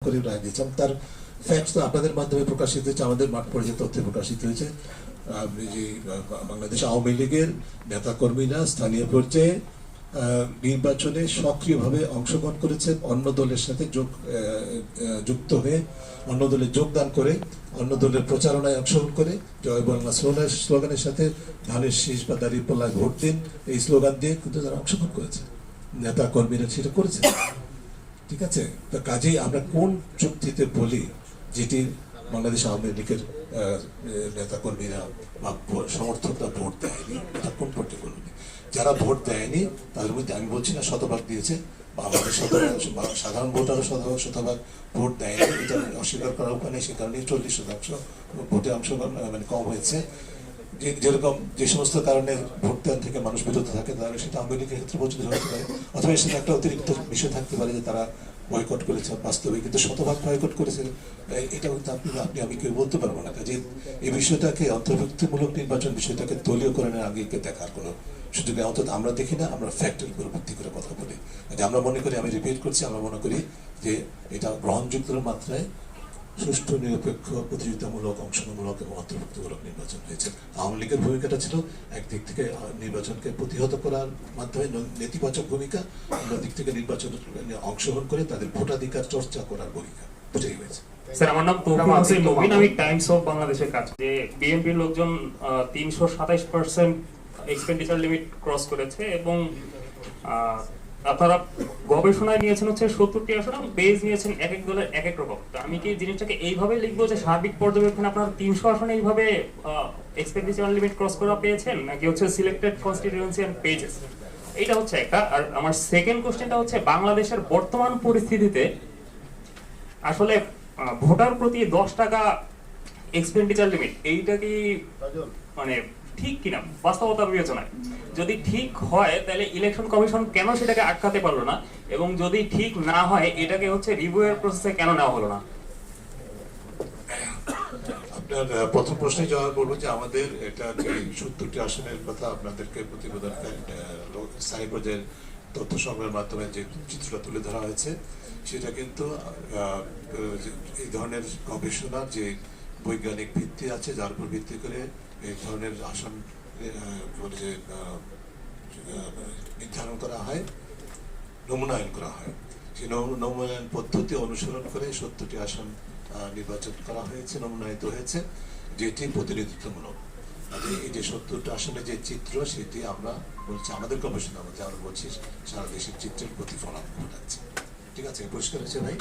করে রায় দিয়েছিলাম। তার ফ্যাক্টস তো আপনাদের মাধ্যমে প্রকাশিত হয়েছে, আমাদের মাঠ পর্যায়ে তথ্য প্রকাশিত হয়েছে। যে বাংলাদেশ আওয়ামী লীগের নেতাকর্মীরা স্থানীয় পর্যায়ে নির্বাচনে সক্রিয়ভাবে অংশগ্রহণ করেছে, অন্য দলের সাথে যুক্ত হয়ে অন্য দলে যোগদান করে, অন্য দলের প্রচারণায় অংশগ্রহণ করে, জয় বাংলা স্লোগানের সাথে ধানের শীষ বা দাঁড়িয়ে পাল্লায় ভোট দিন এই স্লোগান দিয়ে কিন্তু তারা অংশগ্রহণ করেছে, নেতা কর্মীরা সেটা করেছে। ঠিক আছে, তো কাজেই আমরা কোন চুক্তিতে বলি যেটি বাংলাদেশ আওয়ামী লীগের নেতাকর্মীরা বা সমর্থকরা ভোট দেয়নি, এটা কোন পর্যায়ে বলুন? যারা ভোট দেয়নি তাদের মধ্যে আমি বলছি না শতভাগ দিয়েছে, বা আমাদের সাধারণ ভোটারও শতভাগ ভোট দেয়নি, এটা অস্বীকার করার উপায় নেই। সে কারণে 40% ভোটে অংশগ্রহণ মানে কম হয়েছে। যেরকম যে সমস্ত কারণে ভোট দেওয়ার থেকে মানুষ বিরত থাকে, তাহলে সেটা আওয়ামী লীগের ক্ষেত্রে বঞ্চিত হতে পারে, অথবা এর সাথে একটা অতিরিক্ত বিষয় থাকতে পারে যে তারা বয়কট করেছে বাস্তবে, কিন্তু শতভাগ বয়কট করেছে এটা কিন্তু আপনি আমি কেউ বলতে পারবো না। যে এই বিষয়টাকে অন্তর্ভুক্তিমূলক নির্বাচন বিষয়টাকে দলীয়করণের আগে দেখার কোনো সুযোগ নেই, অন্তত আমরা দেখি না। আমরা ফ্যাক্টের উপর ভিত্তি করে কথা বলি। আমরা মনে করি, আমি রিপিট করছি, আমরা মনে করি যে এটা গ্রহণযোগ্য মাত্রায় সুষ্ঠু, নিরপেক্ষ, প্রতিযোগিতামূলক, অংশগ্রহণমূলক এবং অন্তর্ভুক্তিমূলক নির্বাচন হয়েছে। আওয়ামী লীগের ভূমিকাটা ছিল একদিক থেকে নির্বাচনকে প্রতিহত করার মাধ্যমে নেতিবাচক ভূমিকা, অন্য দিক থেকে নির্বাচন অংশগ্রহণ করে তাদের ভোটাধিকার চর্চা করার ভূমিকা, বুঝেই হয়েছে। স্যার, আমার নাম তৌফিক হোসেন মুবিন, আমি টাইমস অফ বাংলাদেশের কাজ। যে বিএনপির লোকজন 327% এক্সপেন্ডিচার লিমিট ক্রস করেছে এবং আপনারা গবেষণায় নিয়েছেন হচ্ছে 70টি আসন, বেজ নিয়েছেন এক এক দলের এক এক রকম। তো আমি কি জিনিসটাকে এইভাবে লিখবো যে সার্বিক পর্যবেক্ষণে আপনারা 300 আসনে এইভাবে এক্সপেন্ডিচার লিমিট ক্রস করা পেয়েছেন, নাকি হচ্ছে সিলেক্টেড কনস্টিটিউয়েন্সি এন্ড পেজেস? এইটা হচ্ছে একটা। আর আমার সেকেন্ড কোশ্চেনটা হচ্ছে, বাংলাদেশের বর্তমান পরিস্থিতিতে আসলে ভোটার প্রতি 10 টাকা এক্সপেন্ডিচার লিমিট, এইটা কি মানে ঠিক কিনা বাস্তবতা বিবেচনায়? যদি ঠিক হয় তাহলে ইলেকশন কমিশন কেন সেটাকে আটকাতে পারলো না, এবং যদি ঠিক না হয় এটাকে হচ্ছে রিভিউ এর প্রসেসে কেন নেওয়া হলো না? আপনার প্রথম প্রশ্নে জবাব বলবো যে আমাদের এটা যে 70টি আসনের কথা আপনাদেরকে প্রতিবেদন স্থায়ী পর্যায়ের তথ্য সংগ্রহের মাধ্যমে যে চিত্রটা তুলে ধরা হয়েছে, সেটা কিন্তু এই ধরনের গবেষণার যে বৈজ্ঞানিক ভিত্তি আছে, যার উপর ভিত্তি করে এই ধরনের আসন যে নির্ধারণ করা হয়, নমুনায়ন করা হয়, সেই নমুনায়ন পদ্ধতি অনুসরণ করে 70টি আসন নির্বাচন করা হয়েছে, নমুনায়িত হয়েছে, যেটি প্রতিনিধিত্বমূলক। এই যে 70টা আসনের যে চিত্র, সেটি আমরা বলছি আমাদের গবেষণার মধ্যে আমরা বলছি সারা দেশের চিত্রের প্রতিফলন ঘটাচ্ছে। ঠিক আছে, পরিষ্কার হয়েছে ভাই?